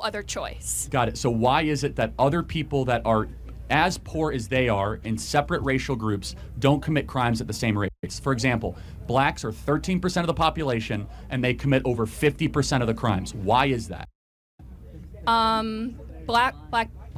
other choice. Got it. So why is it that other people that are as poor as they are in separate racial groups don't commit crimes at the same rates? For example, blacks are 13% of the population and they commit over 50% of the crimes. Why is that?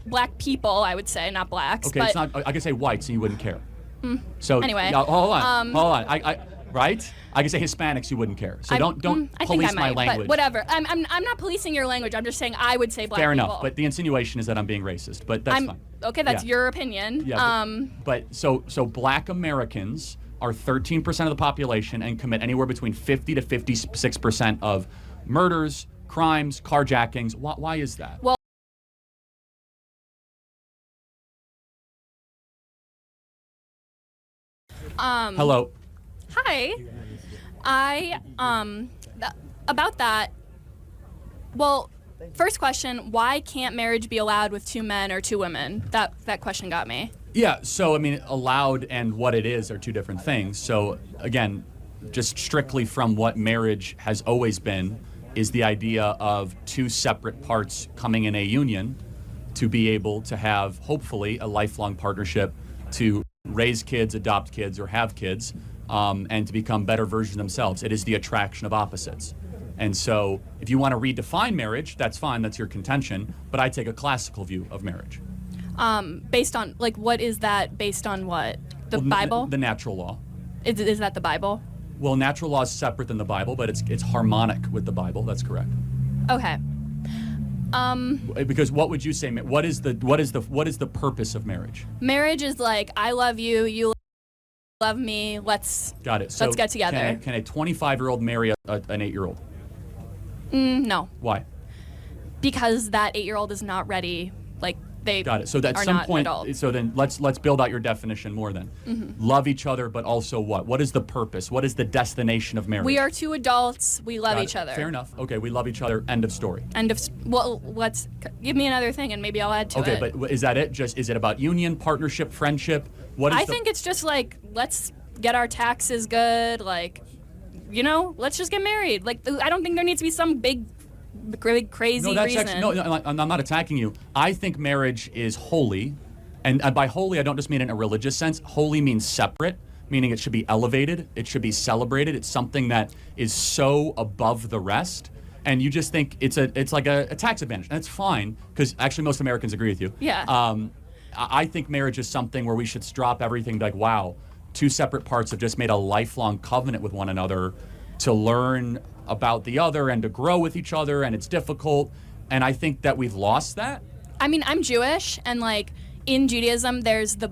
Black people, I would say, not blacks. Okay, but it's not. I could say whites and you wouldn't care. So anyway, hold on. Right? I can say Hispanics, you wouldn't care. So don't police my language. But whatever. I'm not policing your language. I'm just saying I would say black Fair people. enough. But the insinuation is that I'm being racist. But that's fine. Okay, that's your opinion. Yeah. But black Americans are 13% of the population and commit anywhere between 50 to 56% of murders, crimes, carjackings. Why is that? Well. Hello. Hi. About that. Well, first question: why can't marriage be allowed with 2 men or 2 women? That question got me. Yeah. So I mean, allowed and what it is are 2 different things. So again, just strictly from what marriage has always been, is the idea of 2 separate parts coming in a union to be able to have, hopefully, a lifelong partnership to raise kids, adopt kids, or have kids, and to become better versions of themselves. It is the attraction of opposites. And so if you want to redefine marriage, that's fine, that's your contention, but I take a classical view of marriage. Based on, what is that based on what? The Bible? The natural law. Is that the Bible? Well, natural law is separate than the Bible, but it's harmonic with the Bible, that's correct. Okay. Because what would you say? What is the purpose of marriage? Marriage is like, I love you, you love me. Let's get together. Can a 25-year-old marry an 8-year-old? No. Why? Because that 8-year-old is not ready. They got it. So at some point, so then let's build out your definition more then. Love each other, but also what? What is the purpose? What is the destination of marriage? We are 2 adults. We love each other. Fair enough. Okay, we love each other. End of story. Well, let's give me another thing and maybe I'll add to it. Okay, but is that it? Is it about union, partnership, friendship? I think it's just let's get our taxes good. Let's just get married. I don't think there needs to be some big crazy reason. I'm not attacking you. I think marriage is holy, and by holy I don't just mean in a religious sense. Holy means separate, meaning it should be elevated, it should be celebrated. It's something that is so above the rest, and you just think it's like a tax advantage, and it's fine because actually most Americans agree with you. Yeah. I think marriage is something where we should drop everything. Wow, 2 separate parts have just made a lifelong covenant with one another to learn about the other and to grow with each other, and it's difficult, and I think that we've lost that. I mean, I'm Jewish, and in Judaism there's the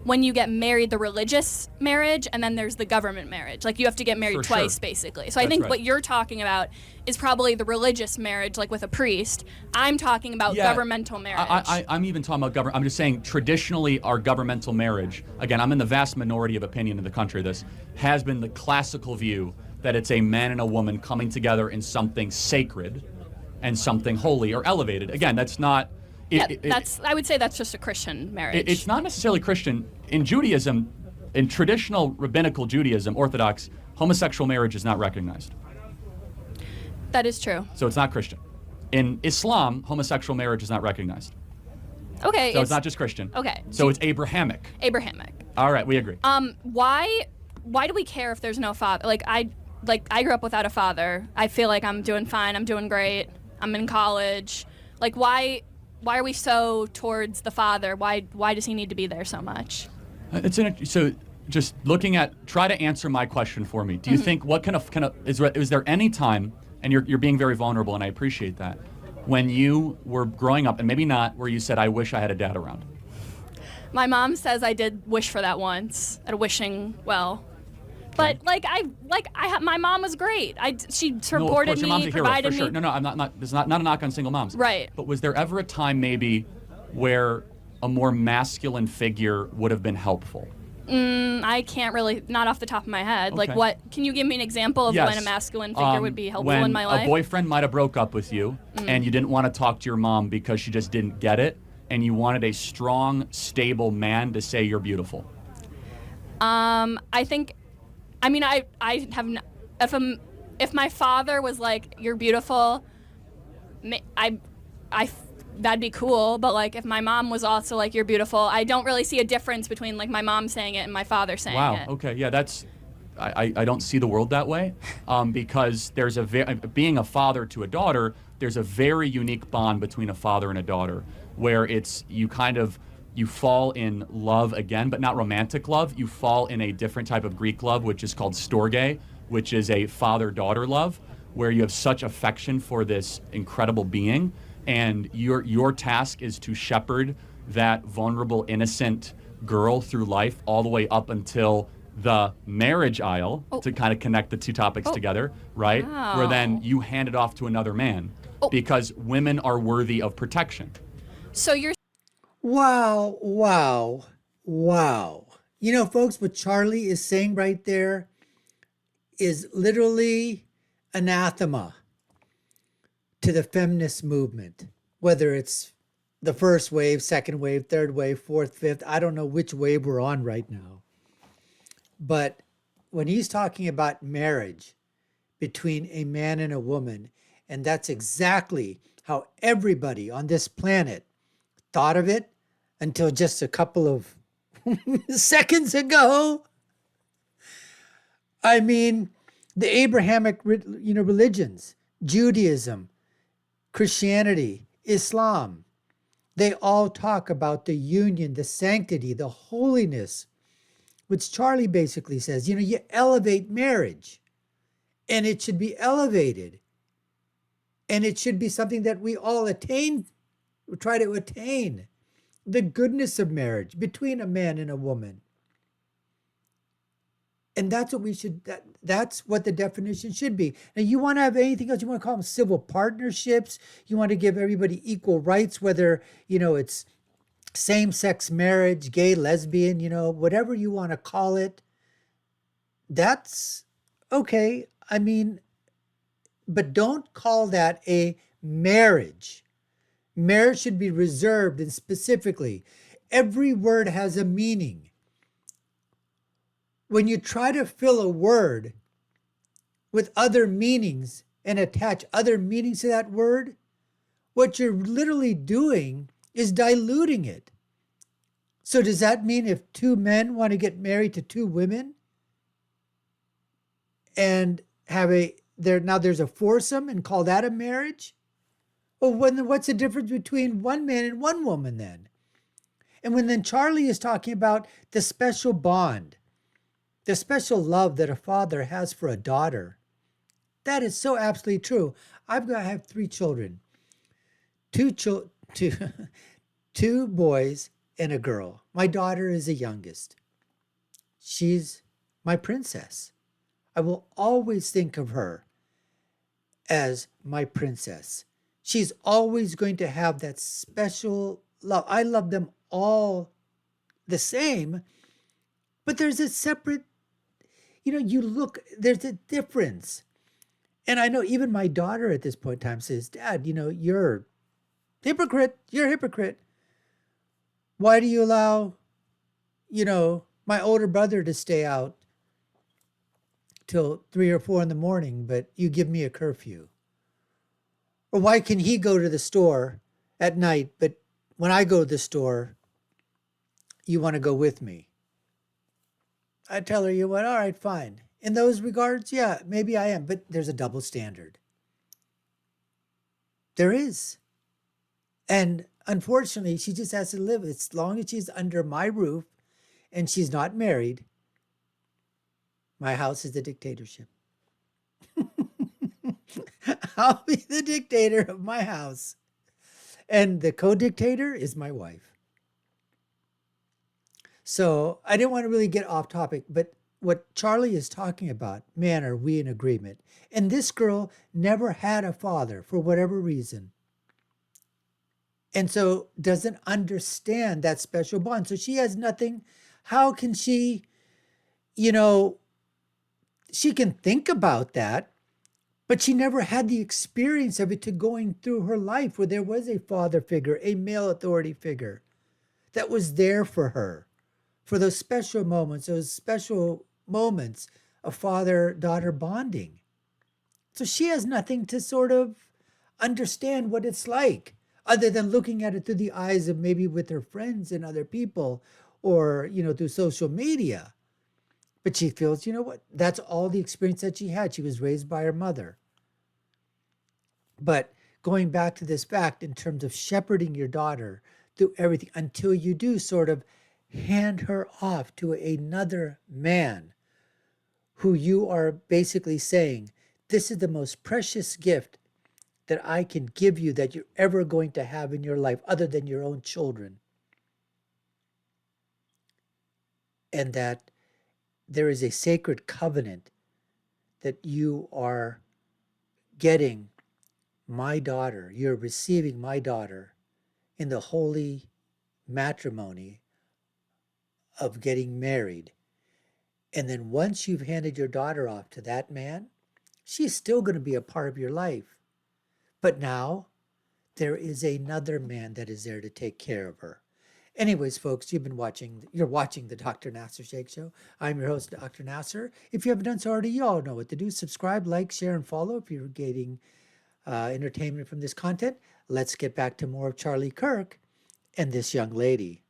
when you get married, the religious marriage, and then there's the government marriage. You have to get married twice, basically. So I think what you're talking about is probably the religious marriage, with a priest. I'm talking about governmental marriage. I'm even talking about government. I'm just saying traditionally our governmental marriage, again, I'm in the vast minority of opinion in the country, this has been the classical view that it's a man and a woman coming together in something sacred and something holy or elevated. Again, that's not... I would say that's just a Christian marriage. It's not necessarily Christian. In Judaism, in traditional rabbinical Judaism, Orthodox, homosexual marriage is not recognized. That is true. So it's not Christian. In Islam, homosexual marriage is not recognized. Okay. So it's not just Christian. Okay. So it's Abrahamic. Abrahamic. All right, we agree. Why do we care if there's no father? I grew up without a father. I feel like I'm doing fine. I'm doing great. I'm in college. Why are we so towards the father? Why does he need to be there so much? So just try to answer my question for me. Do you think is there any time, and you're being very vulnerable and I appreciate that, when you were growing up, and maybe not, where you said, I wish I had a dad around? My mom says I did wish for that once at a wishing well. But my mom was great. She supported me, provided me. No, I'm not. This is not a knock on single moms. Right. But was there ever a time maybe where a more masculine figure would have been helpful? I can't really, not off the top of my head. Okay. Can you give me an example of when a masculine figure would be helpful in my life? When a boyfriend might have broke up with you and you didn't want to talk to your mom because she just didn't get it, and you wanted a strong, stable man to say you're beautiful. if my father was like, "You're beautiful," I, I, that'd be cool. But like, if my mom was also like, "You're beautiful," I don't really see a difference between like my mom saying it and my father saying Wow. it. Okay. Yeah. I don't see the world that way, because there's being a father to a daughter, there's a very unique bond between a father and a daughter, where it's you fall in love again, but not romantic love. You fall in a different type of Greek love, which is called storge, which is a father-daughter love, where you have such affection for this incredible being, and your task is to shepherd that vulnerable, innocent girl through life all the way up until the marriage aisle, to kind of connect the two topics together, right? Wow. Where then you hand it off to another man, because women are worthy of protection. So you're Wow, wow, wow. You know, folks, what Charlie is saying right there is literally anathema to the feminist movement, whether it's the first wave, second wave, third wave, fourth, fifth. I don't know which wave we're on right now. But when he's talking about marriage between a man and a woman, and that's exactly how everybody on this planet thought of it until just a couple of seconds ago. I mean, the Abrahamic, religions, Judaism, Christianity, Islam, they all talk about the union, the sanctity, the holiness, which Charlie basically says, you elevate marriage, and it should be elevated. And it should be something that we all try to attain. The goodness of marriage between a man and a woman. And that's what that's what the definition should be. Now, you want to have anything else, you want to call them civil partnerships, you want to give everybody equal rights, whether, it's same-sex marriage, gay, lesbian, whatever you want to call it. That's okay. I mean, but don't call that a marriage. Marriage should be reserved and specifically. Every word has a meaning. When you try to fill a word with other meanings and attach other meanings to that word, what you're literally doing is diluting it. So does that mean if two men want to get married to two women and there's a foursome and call that a marriage? Well, what's the difference between one man and one woman then? And when then Charlie is talking about the special bond, the special love that a father has for a daughter, that is so absolutely true. I have 3 children, two boys and a girl. My daughter is the youngest. She's my princess. I will always think of her as my princess. She's always going to have that special love. I love them all the same, but there's a separate, there's a difference. And I know even my daughter at this point in time says, Dad, you're hypocrite. You're a hypocrite. Why do you allow, my older brother to stay out till 3 or 4 in the morning, but you give me a curfew? Or why can he go to the store at night, but when I go to the store, you want to go with me? I tell her, all right, fine. In those regards, yeah, maybe I am, but there's a double standard. There is. And unfortunately, she just has to live. As long as she's under my roof and she's not married, my house is a dictatorship. I'll be the dictator of my house. And the co-dictator is my wife. So I didn't want to really get off topic, but what Charlie is talking about, man, are we in agreement? And this girl never had a father for whatever reason. And so doesn't understand that special bond. So she has nothing. How can she, she can think about that, but she never had the experience of it to going through her life where there was a father figure, a male authority figure that was there for her, for those special moments of father-daughter bonding. So she has nothing to sort of understand what it's like other than looking at it through the eyes of maybe with her friends and other people or, through social media. But she feels, you know what? That's all the experience that she had. She was raised by her mother. But going back to this fact in terms of shepherding your daughter through everything until you do sort of hand her off to another man who you are basically saying, this is the most precious gift that I can give you that you're ever going to have in your life other than your own children. And that there is a sacred covenant that you are getting my daughter, you're receiving my daughter in the holy matrimony of getting married. And then once you've handed your daughter off to that man, she's still going to be a part of your life. But now there is another man that is there to take care of her. Anyways, folks, you're watching the Dr. Nasser Sheikh Show. I'm your host, Dr. Nasser. If you haven't done so already, you all know what to do. Subscribe, like, share, and follow if you're getting entertainment from this content. Let's get back to more of Charlie Kirk and this young lady.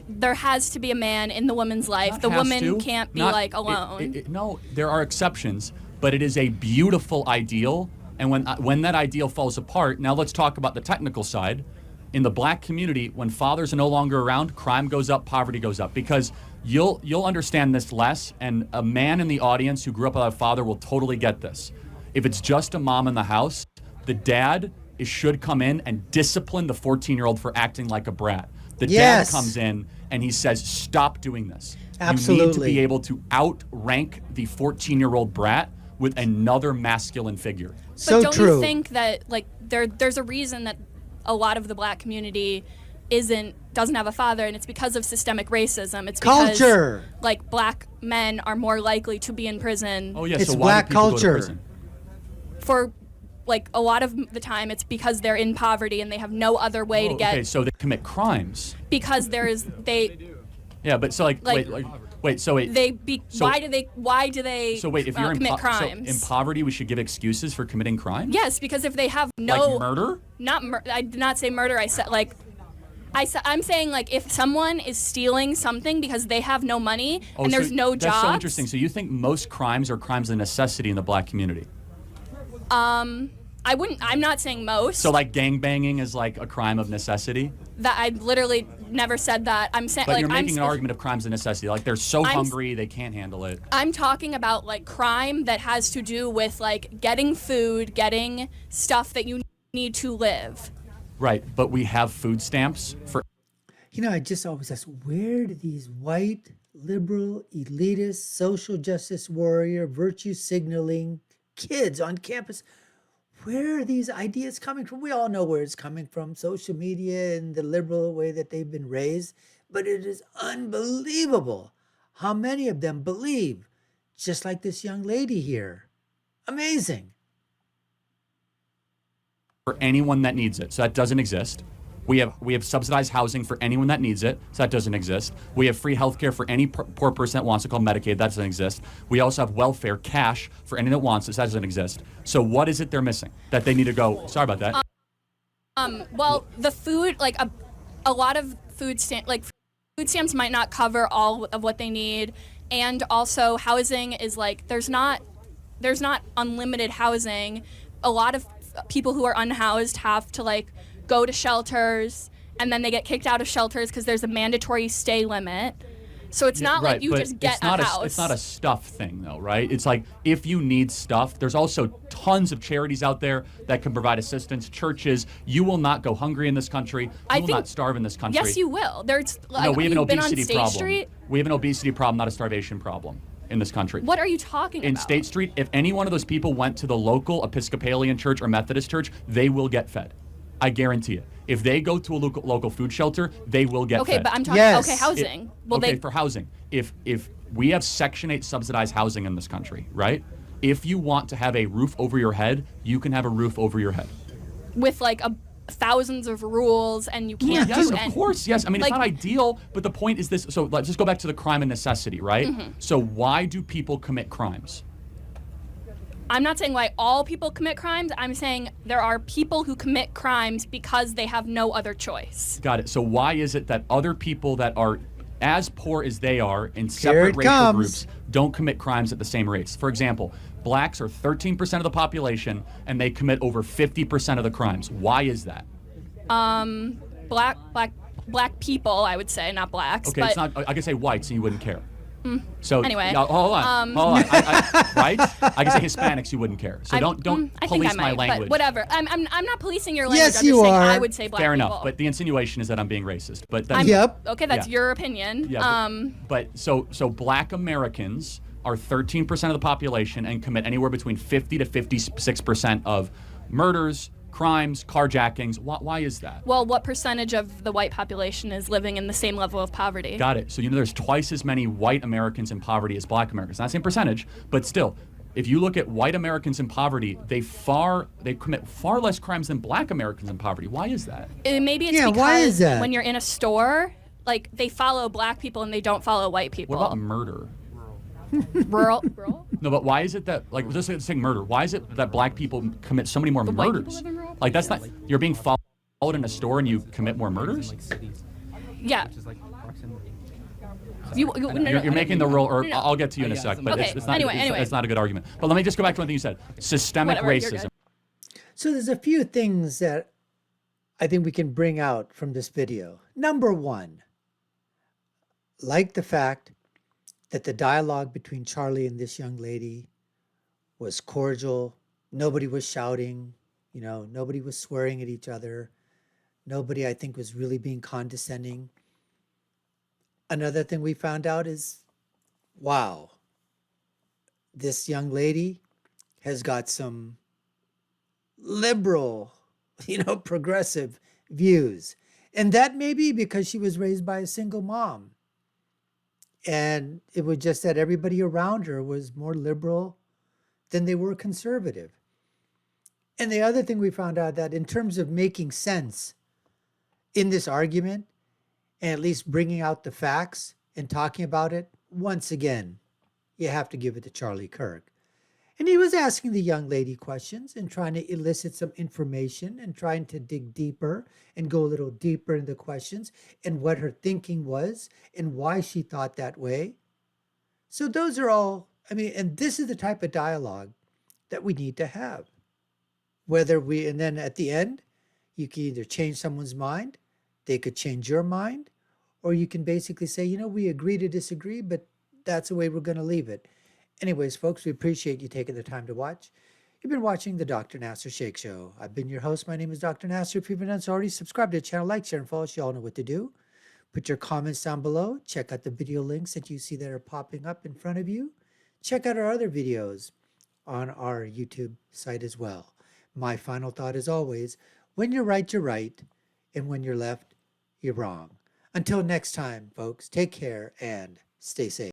There has to be a man in the woman's life. Not the has woman to. can't be Not- alone. No, there are exceptions, but it is a beautiful ideal. And when that ideal falls apart, now let's talk about the technical side. In the black community, when fathers are no longer around, crime goes up, poverty goes up. Because you'll understand this less, and a man in the audience who grew up without a father will totally get this. If it's just a mom in the house, the dad should come in and discipline the 14-year-old for acting like a brat. The Yes. dad comes in and he says, stop doing this. You need to Absolutely. be able to outrank the 14-year-old brat with another masculine figure. But So don't true. you think that there's a reason that a lot of the black community doesn't have a father, and it's because of systemic racism. It's because Culture. black men are more likely to be in prison Oh yeah, It's so why black do people culture. go to prison? for a lot of the time. It's because they're in poverty and they have no other way to get Okay, so they commit crimes. because Yeah, but so wait, so wait. So- why do they So wait, if you're commit so crimes? in poverty, we should give excuses for committing crime? Yes, because if they have no Like murder? I did not say murder. I said I'm saying if someone is stealing something because they have no money and there's no jobs. That's so interesting. So you think most crimes are crimes of necessity in the black community? I'm not saying most. So gangbanging is like a crime of necessity? That I literally never said that. I'm saying But you're making an argument of crimes of necessity. Like they're so hungry they can't handle it. I'm talking about crime that has to do with getting food, getting stuff that you need to live. Right, but we have food stamps for I just always ask, where do these white, liberal, elitist, social justice warrior, virtue signaling kids on campus, where are these ideas coming from? We all know where it's coming from, social media and the liberal way that they've been raised, but it is unbelievable how many of them believe, just like this young lady here. Amazing. for anyone that needs it. So that doesn't exist. We have subsidized housing for anyone that needs it. So that doesn't exist. We have free healthcare for any poor person that wants it, called Medicaid. That doesn't exist. We also have welfare, cash, for anyone that wants it. So that doesn't exist. So what is it they're missing that they need to go? Sorry about that. Well, the food, a lot of food stamps might not cover all of what they need, and also housing is there's not unlimited housing. A lot of people who are unhoused have to go to shelters, and then they get kicked out of shelters because there's a mandatory stay limit. So it's not right, you but just get it's not a house. It's not a stuff thing, though, right? It's if you need stuff, there's also tons of charities out there that can provide assistance. Churches, you will not go hungry in this country. You will not starve in this country. Yes, you will. There's No, we have an you've been on obesity State problem. Street? We have an obesity problem, not a starvation problem in this country. What are you talking In about? State Street, if any one of those people went to the local Episcopalian church or Methodist church, they will get fed. I guarantee it. If they go to a local food shelter, they will get fed. Okay, but I'm talking. Yes. Okay, housing. For housing. If we have Section 8 subsidized housing in this country, right? If you want to have a roof over your head, you can have a roof over your head. with thousands of rules and you can't Yes, do of course. Yes. I mean, Like- it's not ideal, but the point is this. So let's just go back to the crime and necessity, right? So why do people commit crimes? I'm not saying why all people commit crimes. I'm saying there are people who commit crimes because they have no other choice. Got it. So why is it that other people that are as poor as they are in Here separate it racial comes. groups don't commit crimes at the same rates? For example, blacks are 13% of the population and they commit over 50% of the crimes. Why is that? Black people, I would say, not blacks. Okay, but it's not. I can say whites and you wouldn't care. So Anyway, now, hold on. Right? I can say Hispanics, you wouldn't care. So don't I think police I my might, language. But whatever. I'm not policing your language. Yes, I'm just you saying are. I would say black Fair people. enough. But the insinuation is that I'm being racist. But that's Yep. Okay, that's Yeah. your opinion. Yeah, but so black Americans are 13% of the population and commit anywhere between 50 to 56% of murders, crimes, carjackings. Why is that? Well, what percentage of the white population is living in the same level of poverty? Got it. So there's twice as many white Americans in poverty as black Americans. Not the same percentage, but still, if you look at white Americans in poverty, they commit far less crimes than black Americans in poverty. Why is that? Maybe it's Yeah, because why is that? when you're in a store, like they follow black people and they don't follow white people. What about murder? rural? No, but why is it that, like, just saying murder, why is it that black people commit so many more white people murders? live in rural Like, that's not, you're being followed in a store and you commit more murders? Yeah. You're making the rule, or I'll get to you in a sec, but Okay, it's not, anyway. it's not a good argument. But let me just go back to one thing you said. Systemic Whatever, you're racism. good. So there's a few things that I think we can bring out from this video. Number one, like the fact that the dialogue between Charlie and this young lady was cordial. Nobody was shouting, nobody was swearing at each other. Nobody, I think, was really being condescending. Another thing we found out is, wow, this young lady has got some liberal, progressive views. And that may be because she was raised by a single mom. And it was just that everybody around her was more liberal than they were conservative. And the other thing we found out that in terms of making sense in this argument, and at least bringing out the facts and talking about it, once again, you have to give it to Charlie Kirk. And he was asking the young lady questions and trying to elicit some information and trying to dig deeper and go a little deeper into the questions and what her thinking was and why she thought that way. So those are all, and this is the type of dialogue that we need to have. And then at the end, you can either change someone's mind, they could change your mind, or you can basically say, we agree to disagree, but that's the way we're going to leave it. Anyways, folks, we appreciate you taking the time to watch. You've been watching the Dr. Nasser Shake Show. I've been your host. My name is Dr. Nasser. If you've not already, subscribe to the channel, like, share, and follow. You all know what to do. Put your comments down below. Check out the video links that you see that are popping up in front of you. Check out our other videos on our YouTube site as well. My final thought is always, when you're right, and when you're left, you're wrong. Until next time, folks, take care and stay safe.